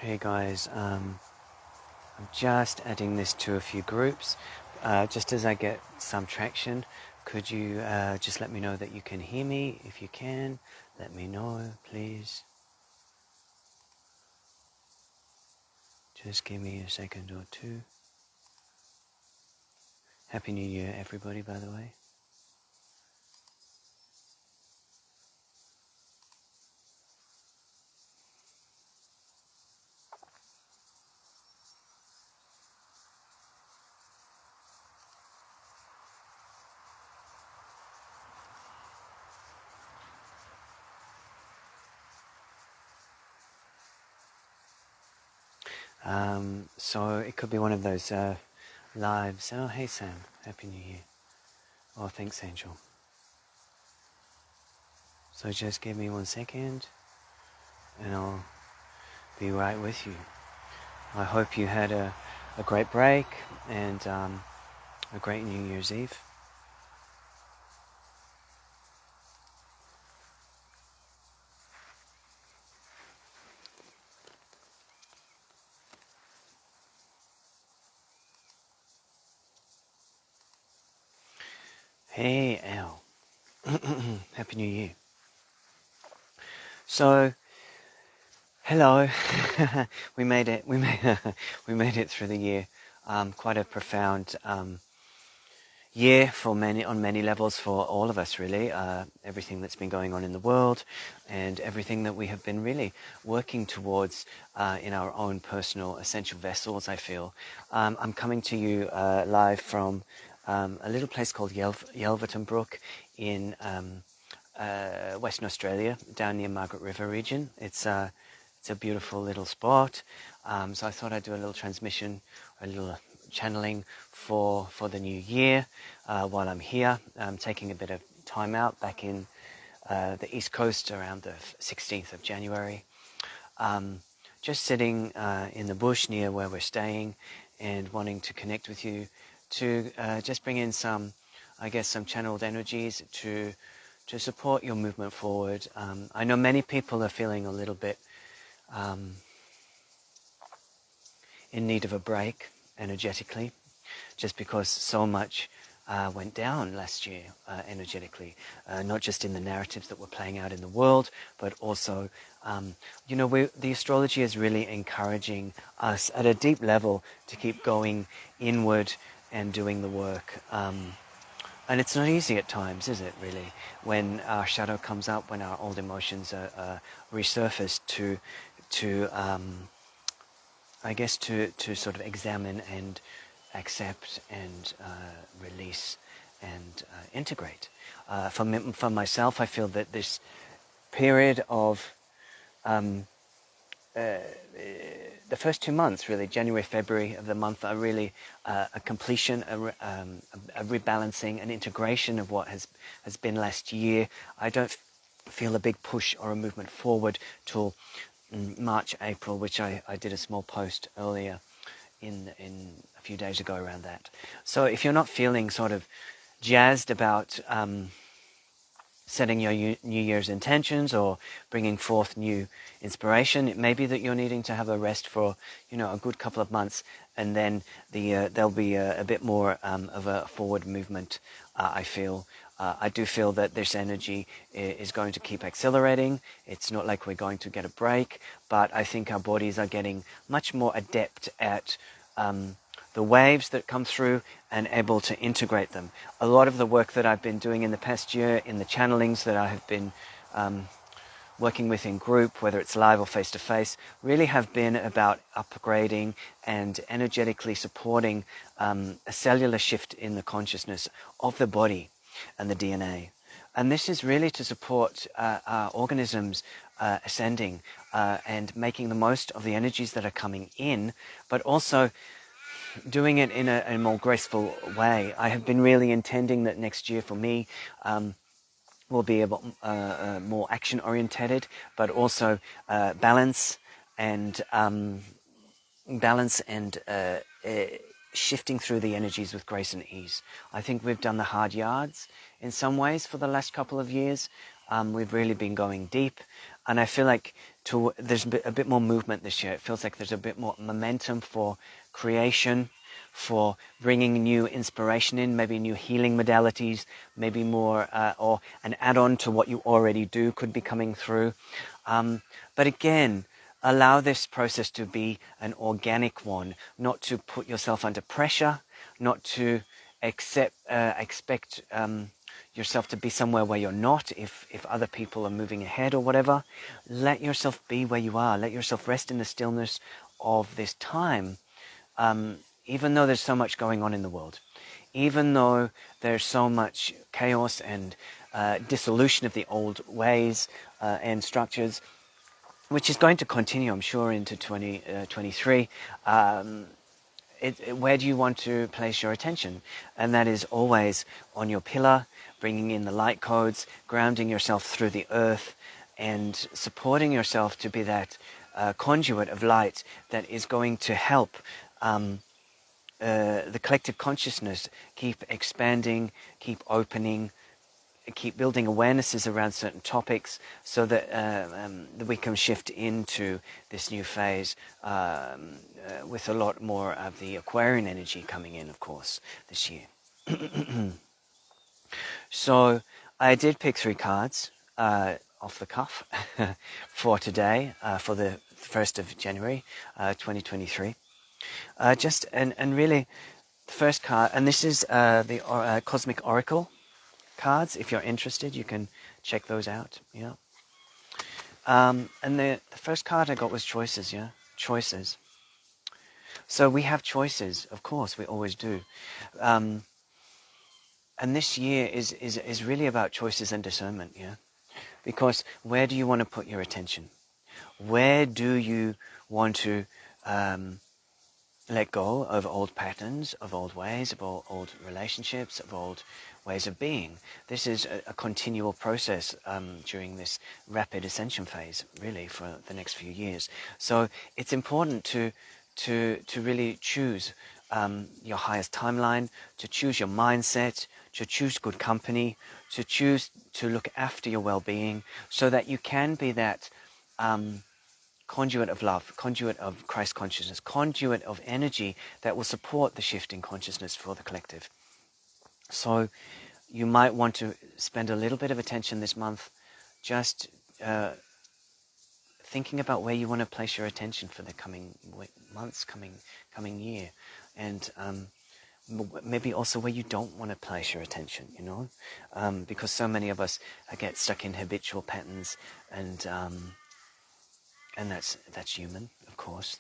Hey guys, I'm just adding this to a few groups. Just as I get some traction, could you just let me know that you can hear me? If you can, let me know, please. Just give me a second or two. Happy New Year, everybody, by the way. So it could be one of those lives. Oh, hey Sam, Happy New Year. Oh, thanks, Angel. So just give me 1 second, and I'll be right with you. I hope you had a great break and a great New Year's Eve. Hey Al, Happy New Year. So, hello. We made it. We made it through the year. Quite a profound year for on many levels for all of us, really. Everything that's been going on in the world, and everything that we have been really working towards in our own personal essential vessels. I feel I'm coming to you live from a little place called Yelverton Brook in Western Australia, down near Margaret River region. It's a beautiful little spot. So I thought I'd do a little transmission, a little channeling for the new year while I'm here. I'm taking a bit of time out back in the East Coast around the 16th of January. Just sitting in the bush near where we're staying and wanting to connect with you to just bring in some, I guess, some channeled energies to support your movement forward. I know many people are feeling a little bit in need of a break energetically, just because so much went down last year energetically, not just in the narratives that were playing out in the world, but also, the astrology is really encouraging us at a deep level to keep going inward and doing the work. And it's not easy at times, is it, really, when our shadow comes up, when our old emotions are resurfaced to I guess, to sort of examine and accept and release and integrate. For myself, I feel that this period of the first 2 months, really, January, February of the month, are really a completion, a rebalancing, an integration of what has been last year. I don't feel a big push or a movement forward till March, April, which I did a small post earlier in a few days ago around that. So if you're not feeling sort of jazzed about setting your New Year's intentions or bringing forth new inspiration, it may be that you're needing to have a rest for, a good couple of months, and then there'll be a bit more of a forward movement, I feel. I do feel that this energy is going to keep accelerating. It's not like we're going to get a break, but I think our bodies are getting much more adept at the waves that come through and able to integrate them. A lot of the work that I've been doing in the past year, in the channelings that I have been working with in group, whether it's live or face-to-face, really have been about upgrading and energetically supporting a cellular shift in the consciousness of the body and the DNA. And this is really to support our organisms ascending and making the most of the energies that are coming in, but also doing it in a more graceful way. I have been really intending that next year for me will be a bit more action orientated, but also balance and shifting through the energies with grace and ease. I think we've done the hard yards in some ways for the last couple of years. We've really been going deep, and I feel like there's a bit more movement this year. It feels like there's a bit more momentum for creation, for bringing new inspiration in, maybe new healing modalities, maybe more or an add-on to what you already do could be coming through. But again, allow this process to be an organic one, not to put yourself under pressure, not to expect yourself to be somewhere where you're not if other people are moving ahead or whatever. Let yourself be where you are. Let yourself rest in the stillness of this time, even though there's so much going on in the world, even though there's so much chaos and dissolution of the old ways and structures, which is going to continue, I'm sure, into 2023. Where do you want to place your attention? And that is always on your pillar, bringing in the light codes, grounding yourself through the earth, and supporting yourself to be that conduit of light that is going to help the collective consciousness keep expanding, keep opening, keep building awarenesses around certain topics, so that we can shift into this new phase with a lot more of the Aquarian energy coming in, of course, this year. So I did pick 3 cards off the cuff for today, for the 1st of January 2023. And really, the first card, and this is the Cosmic Oracle cards. If you're interested, you can check those out. Yeah. And the first card I got was choices. Yeah, choices. So we have choices, of course, we always do. And this year is really about choices and discernment. Yeah, because where do you want to put your attention? Where do you want to let go of old patterns, of old ways, of old relationships, of old ways of being? This is a continual process during this rapid ascension phase, really, for the next few years. So it's important to really choose your highest timeline, to choose your mindset, to choose good company, to choose to look after your well-being, so that you can be that conduit of love, conduit of Christ consciousness, conduit of energy that will support the shift in consciousness for the collective. So you might want to spend a little bit of attention this month just thinking about where you want to place your attention for the coming months, coming year, and maybe also where you don't want to place your attention, because so many of us get stuck in habitual patterns, and that's human, of course,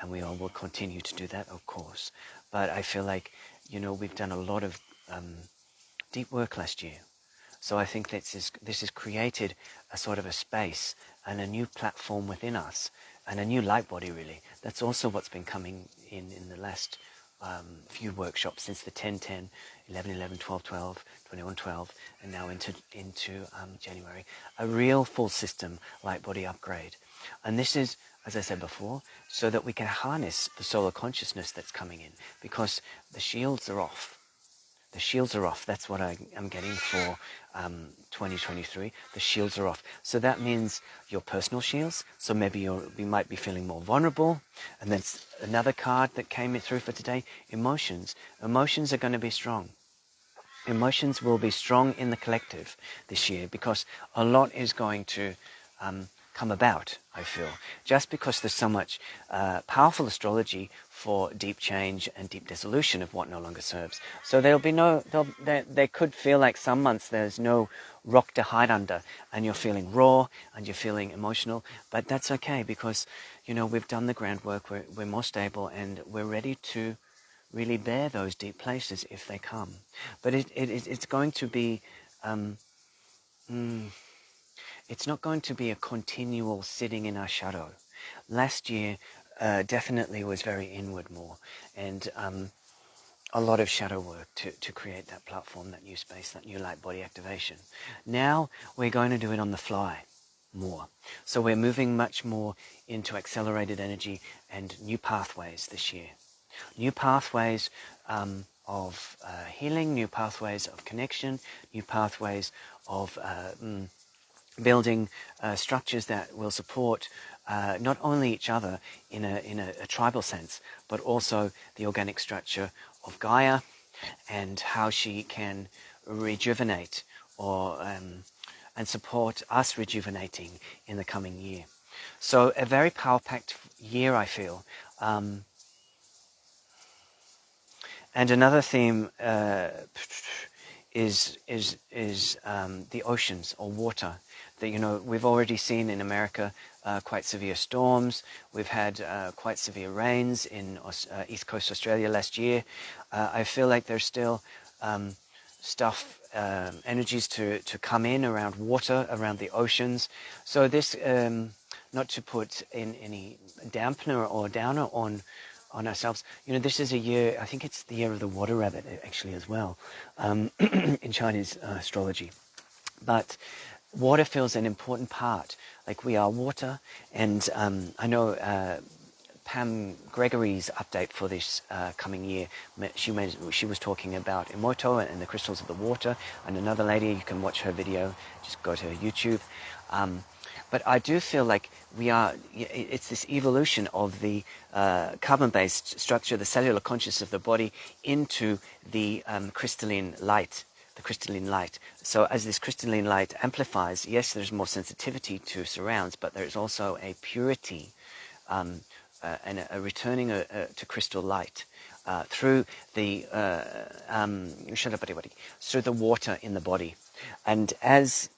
and we all will continue to do that, of course. But I feel like, we've done a lot of deep work last year. So I think this has created a sort of a space and a new platform within us, and a new light body, really. That's also what's been coming in the last few workshops, since the 10-10, 11-11, 12-12, 21-12, and now into January. A real full system light body upgrade. And this is, as I said before, so that we can harness the solar consciousness that's coming in, because the shields are off. The shields are off. That's what I'm getting for 2023. The shields are off. So that means your personal shields. So maybe you might be feeling more vulnerable. And then another card that came through for today, emotions. Emotions are going to be strong. Emotions will be strong in the collective this year, because a lot is going to come about, I feel, just because there's so much powerful astrology for deep change and deep dissolution of what no longer serves. So there could feel like some months there's no rock to hide under, and you're feeling raw and you're feeling emotional, but that's okay, because we've done the groundwork, we're more stable, and we're ready to really bear those deep places if they come. But it's going to be it's not going to be a continual sitting in our shadow. Last year definitely was very inward more, and a lot of shadow work to create that platform, that new space, that new light body activation. Now we're going to do it on the fly more. So we're moving much more into accelerated energy and new pathways this year. New pathways of healing, new pathways of connection, new pathways of building structures that will support not only each other in a tribal sense, but also the organic structure of Gaia and how she can rejuvenate or and support us rejuvenating in the coming year. So a very power-packed year, I feel. And another theme is the oceans or water. That, you know, we've already seen in America quite severe storms. We've had quite severe rains in East Coast Australia last year. I feel like there's still energies to come in around water, around the oceans. So this, not to put in any dampener or downer on ourselves. You know, this is a year, I think it's the year of the water rabbit actually as well, in Chinese astrology. But water feels an important part. Like, we are water, and I know Pam Gregory's update for this coming year, she was talking about Emoto and the crystals of the water, and another lady, you can watch her video, just go to her YouTube. But I do feel like it's this evolution of the carbon-based structure, the cellular consciousness of the body, into the crystalline light. So as this crystalline light amplifies, yes, there's more sensitivity to surrounds, but there's also a purity and a returning to crystal light through the through the water in the body. And as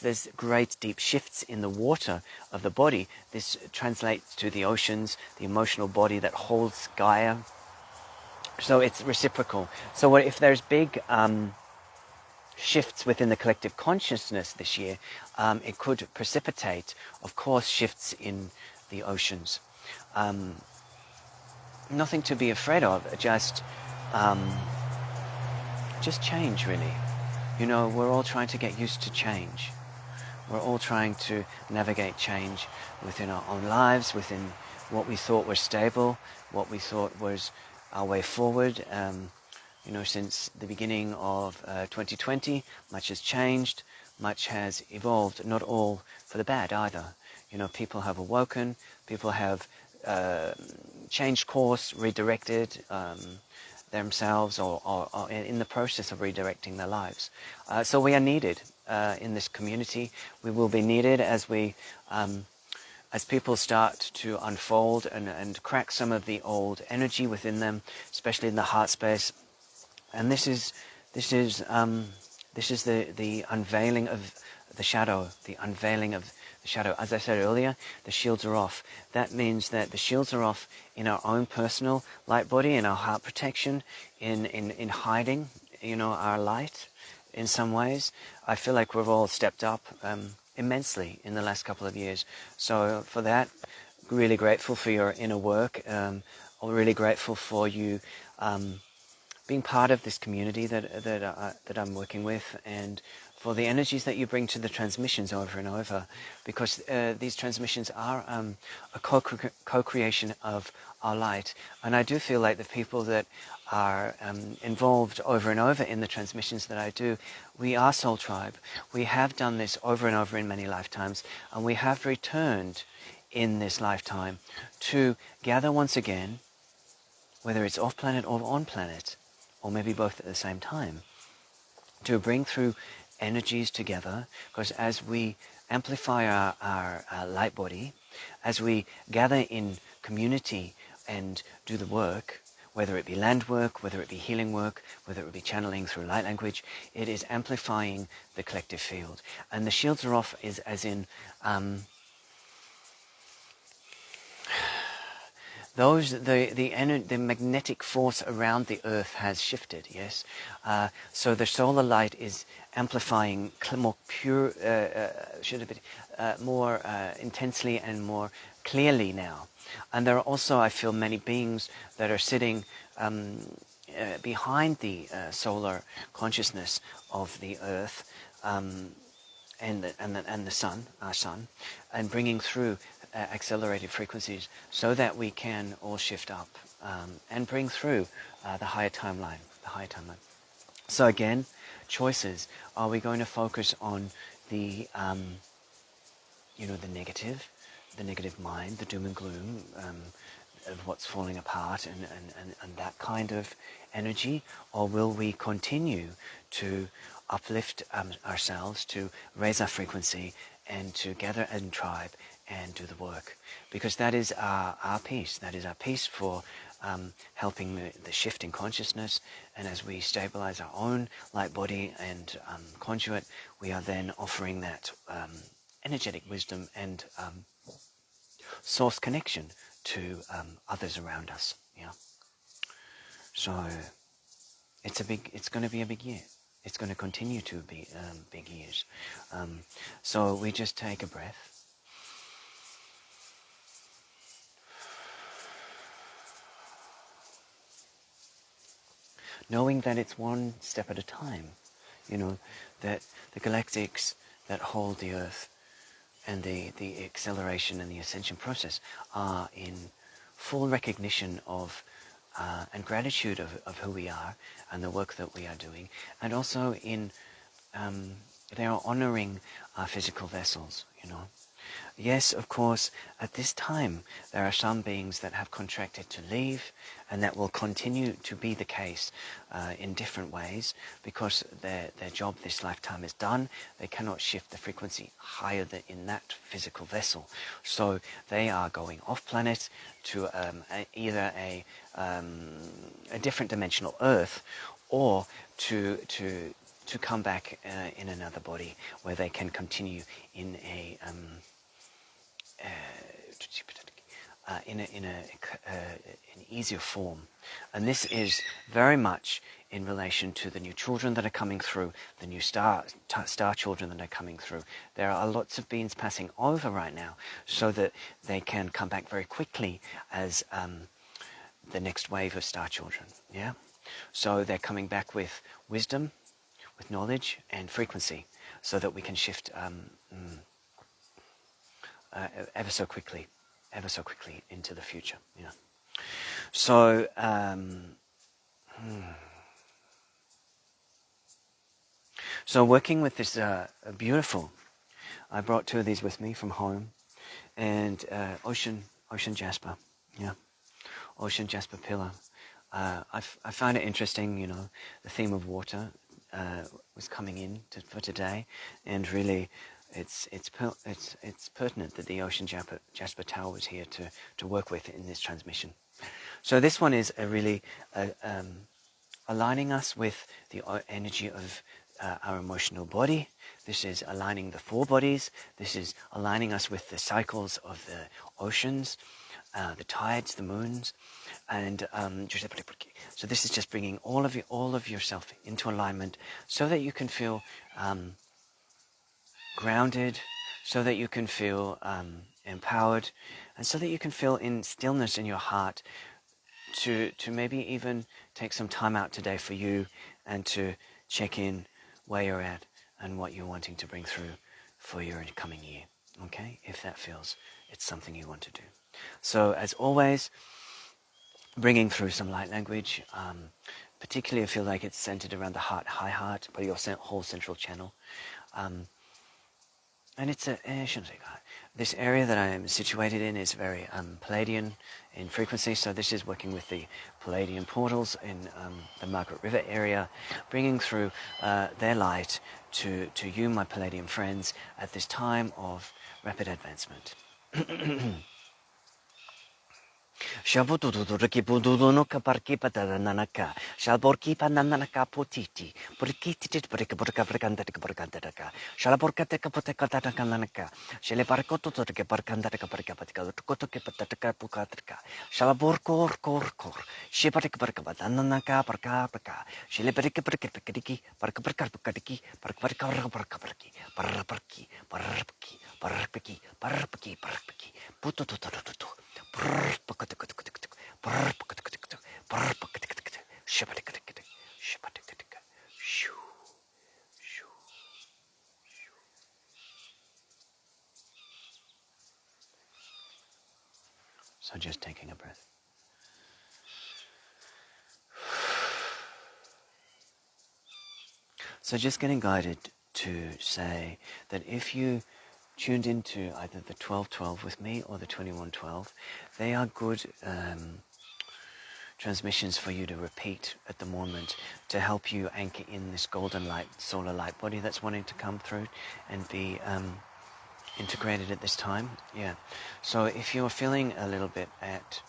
there's great deep shifts in the water of the body, this translates to the oceans, the emotional body that holds Gaia. So it's reciprocal. So if there's big shifts within the collective consciousness this year, it could precipitate, of course, shifts in the oceans. Nothing to be afraid of, just change, really. You know, we're all trying to get used to change. We're all trying to navigate change within our own lives, within what we thought was stable, what we thought was our way forward. You know, since the beginning of 2020, much has changed, much has evolved, not all for the bad either. You know, people have awoken, people have changed course, redirected themselves, or in the process of redirecting their lives. So we are needed in this community. We will be needed as people start to unfold and crack some of the old energy within them, especially in the heart space. And this is the unveiling of the shadow, the unveiling of the shadow. As I said earlier, the shields are off. That means that the shields are off in our own personal light body, in our heart protection, in hiding, you know, our light in some ways. I feel like we've all stepped up immensely in the last couple of years. So for that, really grateful for your inner work. Really grateful for you being part of this community that I'm working with, and for the energies that you bring to the transmissions over and over, because these transmissions are a co-creation of our light. And I do feel like the people that are involved over and over in the transmissions that I do, we are Soul Tribe. We have done this over and over in many lifetimes, and we have returned in this lifetime to gather once again, whether it's off planet or on planet, or maybe both at the same time, to bring through energies together. Because as we amplify our light body, as we gather in community and do the work, whether it be land work, whether it be healing work, whether it be channeling through light language, it is amplifying the collective field. And the shields are off is as in the magnetic force around the earth has shifted, yes. So the solar light is amplifying more pure, more intensely and more clearly now. And there are also, I feel, many beings that are sitting behind the solar consciousness of the earth, and the sun, our sun, and bringing through accelerated frequencies so that we can all shift up and bring through the higher timeline. So again, choices. Are we going to focus on the the negative mind, the doom and gloom of what's falling apart and that kind of energy? Or will we continue to uplift ourselves, to raise our frequency and to gather in tribe and do the work? Because that is our peace. That is our peace for helping the shift in consciousness. And as we stabilize our own light body and conduit, we are then offering that energetic wisdom and source connection to others around us. Yeah. So it's going to be a big year. It's going to continue to be big years. So we just take a breath. Knowing that it's one step at a time, that the galactics that hold the Earth and the acceleration and the ascension process are in full recognition of and gratitude of who we are and the work that we are doing, and also in they are honoring our physical vessels. Yes, of course, at this time there are some beings that have contracted to leave, and that will continue to be the case in different ways, because their job this lifetime is done. They cannot shift the frequency higher than in that physical vessel. So they are going off planet to either a different dimensional Earth, or to come back in another body where they can continue in a an easier form. And this is very much in relation to the new children that are coming through, the new star children that are coming through. There are lots of beings passing over right now, so that they can come back very quickly as the next wave of star children. Yeah. So they're coming back with wisdom, with knowledge and frequency, so that we can shift ever so quickly into the future. Yeah. So so working with this beautiful, I brought two of these with me from home, and ocean jasper. Yeah. Ocean jasper pillar. I find it interesting, the theme of water was coming in for today, and really it's pertinent that the Ocean Jasper Tower was here to work with in this transmission. So this one is a really aligning us with the energy of our emotional body. This is aligning the four bodies. This is aligning us with the cycles of the oceans, the tides, the moons, and so this is just bringing all of yourself into alignment, so that you can feel grounded, so that you can feel empowered, and so that you can feel in stillness in your heart to maybe even take some time out today for you, and to check in where you're at and what you're wanting to bring through for your coming year. Okay, if that feels it's something you want to do. So as always, bringing through some light language, particularly I feel like it's centered around the heart, high heart, but your whole central channel. And it's this area that I am situated in is very Palladian in frequency, so this is working with the Palladian portals in the Margaret River area, bringing through their light to you, my Palladian friends, at this time of rapid advancement. Shabututuruki bududunuka parkipa nanaka, Shalborkipa nanaka potiti, Purkitit Purikaburka, Shalaborkateka Potekatanaka Nanaka, Sheleparkoto to the Parkandataka Parkapatica, Kotoke Pataka Pukatrika, Shalaborkor Kor, Shipatik Parkabata Nanaka Parkapaka, Sheleperika Parkapaki, Parkaparkapaki, Parkaparki, Paraparki, Parapaki, Parapaki, Parapaki, Parapaki, Pututututu. So just taking a breath. So just getting guided to say that if you tuned into either the 12-12 with me or the 21-12, they are good transmissions for you to repeat at the moment to help you anchor in this golden light, solar light body that's wanting to come through and be integrated at this time. Yeah. So if you're feeling a little bit at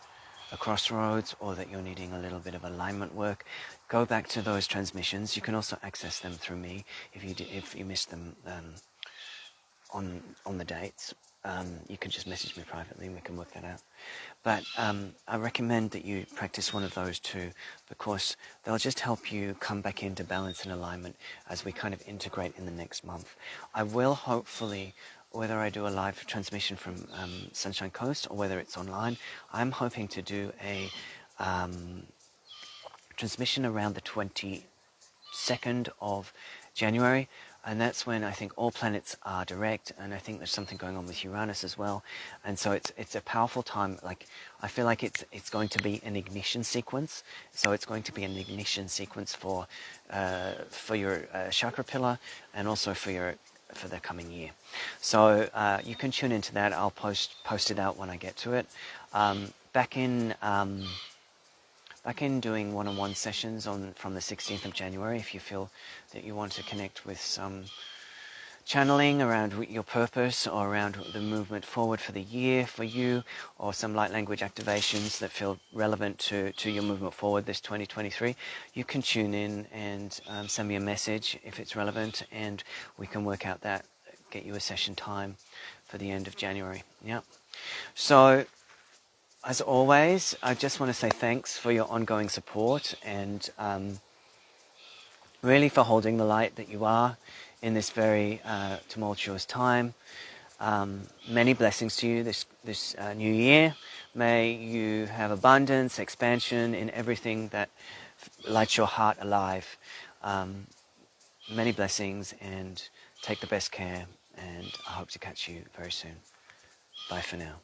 a crossroads or that you're needing a little bit of alignment work, go back to those transmissions. You can also access them through me if you missed them on the dates. You can just message me privately and we can work that out. But I recommend that you practice one of those too, because they'll just help you come back into balance and alignment as we kind of integrate in the next month. I will hopefully, whether I do a live transmission from Sunshine Coast or whether it's online, I'm hoping to do a transmission around the 22nd of January, and that's when I think all planets are direct, and I think there's something going on with Uranus as well, and so it's a powerful time. Like, I feel like it's going to be an ignition sequence, so it's going to be an ignition sequence for your chakra pillar and also for the coming year. So you can tune into that. I'll post it out when I get to it. Back in doing one-on-one sessions from the 16th of January, if you feel that you want to connect with some channeling around your purpose or around the movement forward for the year for you, or some light language activations that feel relevant to your movement forward this 2023, you can tune in and send me a message if it's relevant, and we can work out that, get you a session time for the end of January. Yeah. So, as always, I just want to say thanks for your ongoing support and really for holding the light that you are in this very tumultuous time. Many blessings to you this new year. May you have abundance, expansion in everything that lights your heart alive. Many blessings, and take the best care, and I hope to catch you very soon. Bye for now.